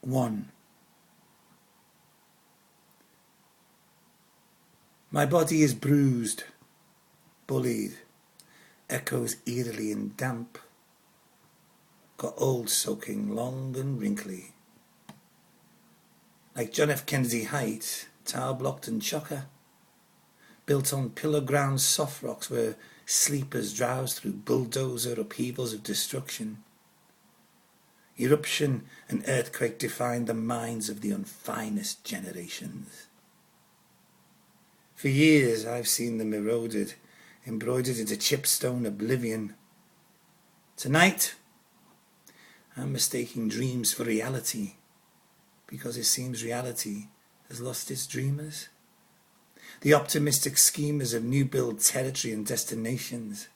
1. My body is bruised, bullied, echoes eerily and damp, got old soaking, long and wrinkly. Like John F. Kennedy Heights, tower-blocked and chocker, built on pillow-ground soft rocks where sleepers drowse through bulldozer upheavals of destruction. Eruption and earthquake define the minds of the unfinest generations. For years I've seen them eroded, embroidered into chipstone oblivion. Tonight, I'm mistaking dreams for reality, because it seems reality has lost its dreamers. The optimistic schemers of new build territory and destinations.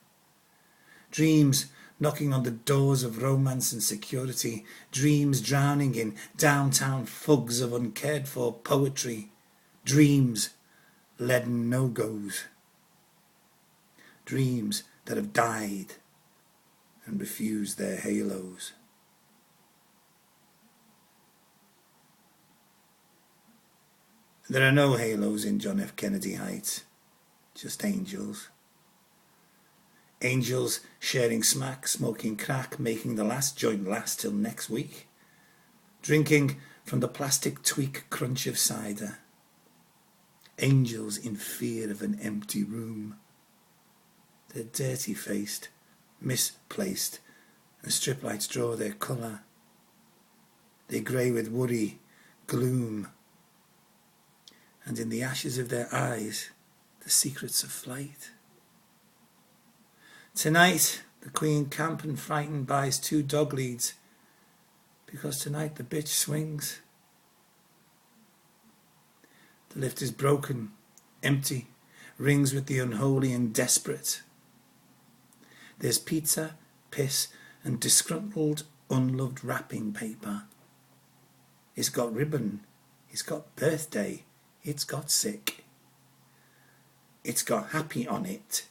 Dreams knocking on the doors of romance and security. Dreams drowning in downtown fugs of uncared for poetry. Dreams leaden no-goes. Dreams that have died and refused their halos. There are no halos in John F. Kennedy Heights, just angels. Angels sharing smack, smoking crack, making the last joint last till next week. Drinking from the plastic tweak crunch of cider. Angels in fear of an empty room. They're dirty-faced, misplaced, and strip lights draw their colour. They're grey with worry, gloom, and in the ashes of their eyes, the secrets of flight. Tonight, the Queen, camp and frightened, buys 2 dog leads, because tonight the bitch swings. The lift is broken, empty, rings with the unholy and desperate. There's pizza, piss, and disgruntled, unloved wrapping paper. It's got ribbon, it's got birthday, it's got sick. It's got happy on it.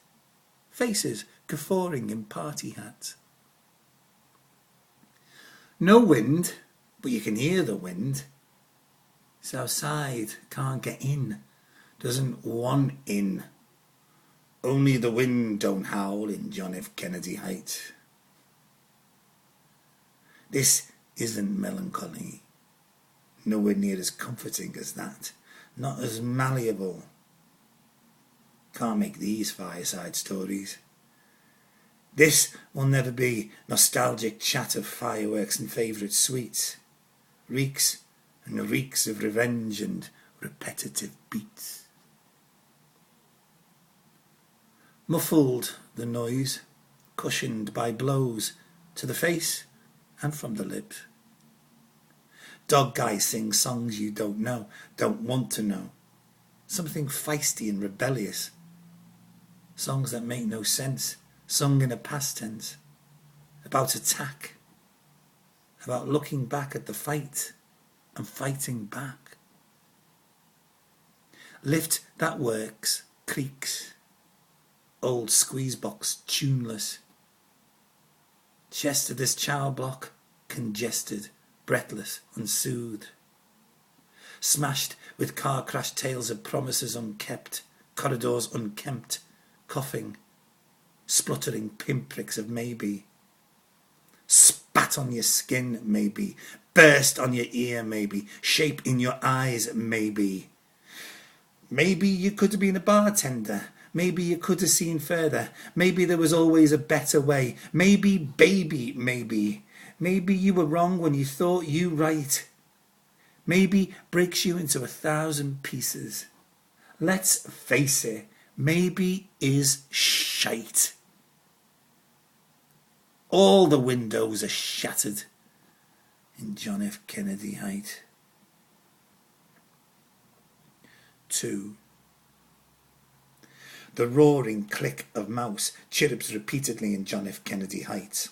Faces guffawing in party hats. No wind, but you can hear the wind. It's outside, can't get in, doesn't want in. Only the wind don't howl in John F. Kennedy Heights. This isn't melancholy, nowhere near as comforting as that, not as malleable. Can't make these fireside stories. This will never be nostalgic chat of fireworks and favourite sweets. Reeks and reeks of revenge and repetitive beats. Muffled the noise, cushioned by blows to the face and from the lips. Dog guy sings songs you don't know, don't want to know. Something feisty and rebellious. Songs that make no sense, sung in a past tense. About attack. About looking back at the fight and fighting back. Lift that works, creaks. Old squeeze box, tuneless. Chest of this chow block, congested, breathless, unsoothed. Smashed with car crash tales of promises unkept, corridors unkempt, coughing, spluttering pinpricks of maybe. Spat on your skin, maybe. Burst on your ear, maybe. Shape in your eyes, maybe. Maybe you could have been a bartender. Maybe you could have seen further. Maybe there was always a better way. Maybe, baby, maybe. Maybe you were wrong when you thought you right. Maybe breaks you into 1,000 pieces. Let's face it, maybe is shite. All the windows are shattered in John F. Kennedy Heights. 2. The roaring click of mouse chirrups repeatedly in John F. Kennedy Heights.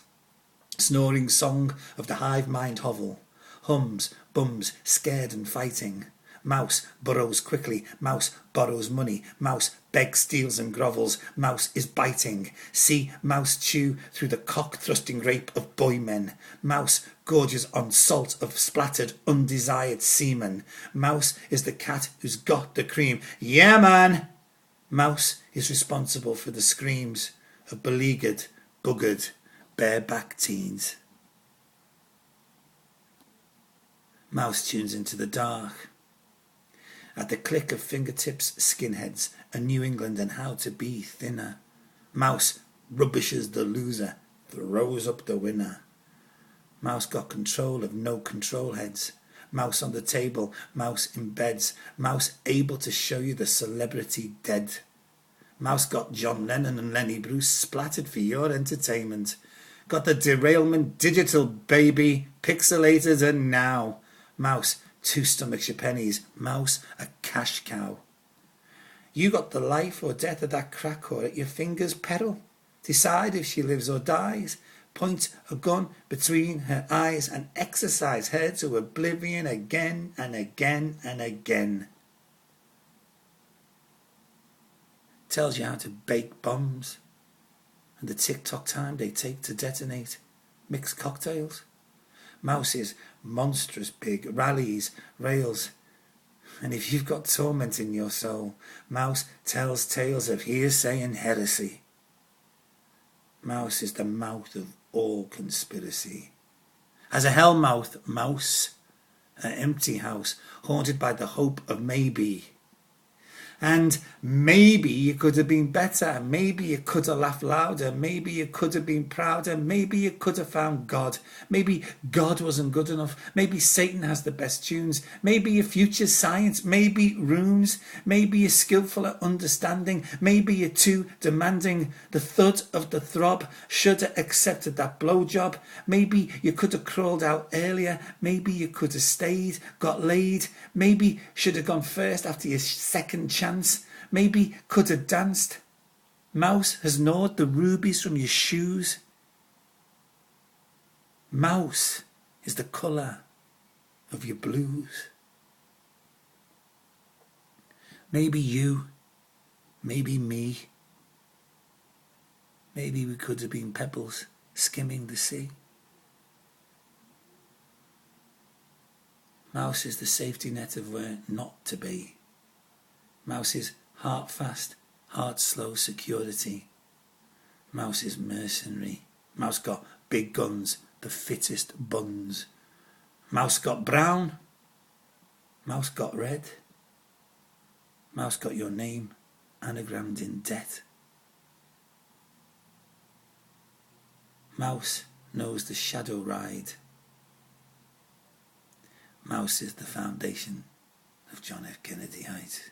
Snoring song of the hive mind hovel. Hums, bums, scared and fighting. Mouse burrows quickly. Mouse borrows money. Mouse begs, steals and grovels. Mouse is biting. See mouse chew through the cock-thrusting rape of boy men. Mouse gorges on salt of splattered, undesired semen. Mouse is the cat who's got the cream. Yeah, man! Mouse is responsible for the screams of beleaguered, buggered, bareback teens. Mouse tunes into the dark. At the click of fingertips, skinheads, a New England and how to be thinner. Mouse rubbishes the loser, throws up the winner. Mouse got control of no control heads. Mouse on the table, mouse in beds. Mouse able to show you the celebrity dead. Mouse got John Lennon and Lenny Bruce splattered for your entertainment. Got the derailment digital, baby, pixelated and now. Mouse, 2 stomachs your pennies. Mouse, a cash cow. You got the life or death of that crack whore at your finger's peril. Decide if she lives or dies. Point a gun between her eyes and exercise her to oblivion again and again and again. Tells you how to bake bombs and the tick-tock time they take to detonate. Mix cocktails. Mouse is monstrous big, rallies, rails. And if you've got torment in your soul, Mouse tells tales of hearsay and heresy. Mouse is the mouth of all conspiracy. As a hell mouth, Mouse, an empty house, haunted by the hope of maybe. And maybe you could have been better. Maybe you could have laughed louder. Maybe you could have been prouder. Maybe you could have found God. Maybe God wasn't good enough. Maybe Satan has the best tunes. Maybe your future's science. Maybe runes. Maybe you're skillful at understanding. Maybe you're too demanding. The thud of the throb should have accepted that blowjob. Maybe you could have crawled out earlier. Maybe you could have stayed, got laid. Maybe should have gone first after your second chance. Maybe could have danced. Mouse has gnawed the rubies from your shoes. Mouse is the colour of your blues. Maybe you, maybe me. Maybe we could have been pebbles skimming the sea. Mouse is the safety net of where not to be. Mouse is heart fast, heart slow security. Mouse is mercenary. Mouse got big guns, the fittest buns. Mouse got brown. Mouse got red. Mouse got your name anagrammed in debt. Mouse knows the shadow ride. Mouse is the foundation of John F. Kennedy Heights.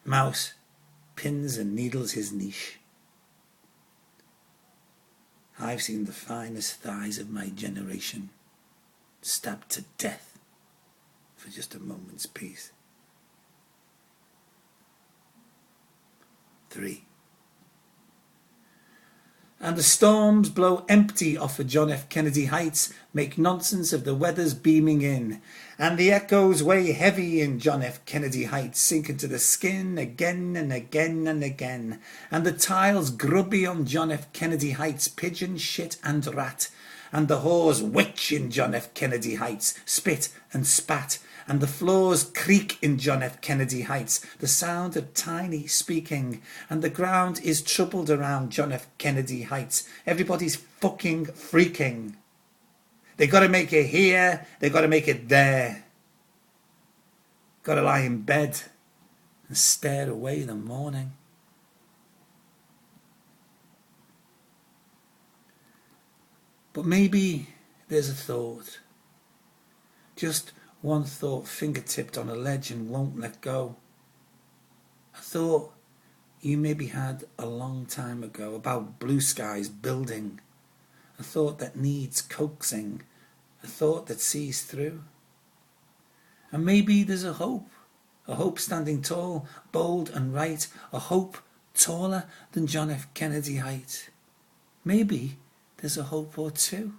Mouse pins and needles his niche. I've seen the finest thighs of my generation stabbed to death for just a moment's peace. 3. And the storms blow empty off of John F. Kennedy Heights, make nonsense of the weather's beaming in. And the echoes weigh heavy in John F. Kennedy Heights, sink into the skin again and again and again. And the tiles grubby on John F. Kennedy Heights, pigeon, shit and rat. And the whores witch in John F. Kennedy Heights, spit and spat. And the floors creak in John F. Kennedy Heights, the sound of tiny speaking. And the ground is troubled around John F. Kennedy Heights. Everybody's fucking freaking. They got to make it here, they got to make it there. Got to lie in bed and stare away the morning. But maybe there's a thought. Just one thought fingertipped on a ledge and won't let go. A thought you maybe had a long time ago about blue skies building. A thought that needs coaxing. A thought that sees through. And maybe there's a hope standing tall, bold and right, a hope taller than John F. Kennedy Heights. Maybe there's a hope or two.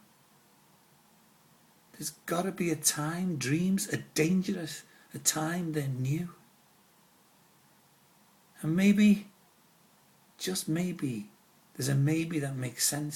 There's gotta be a time dreams are dangerous, a time they're new. And maybe, just maybe, there's a maybe that makes sense.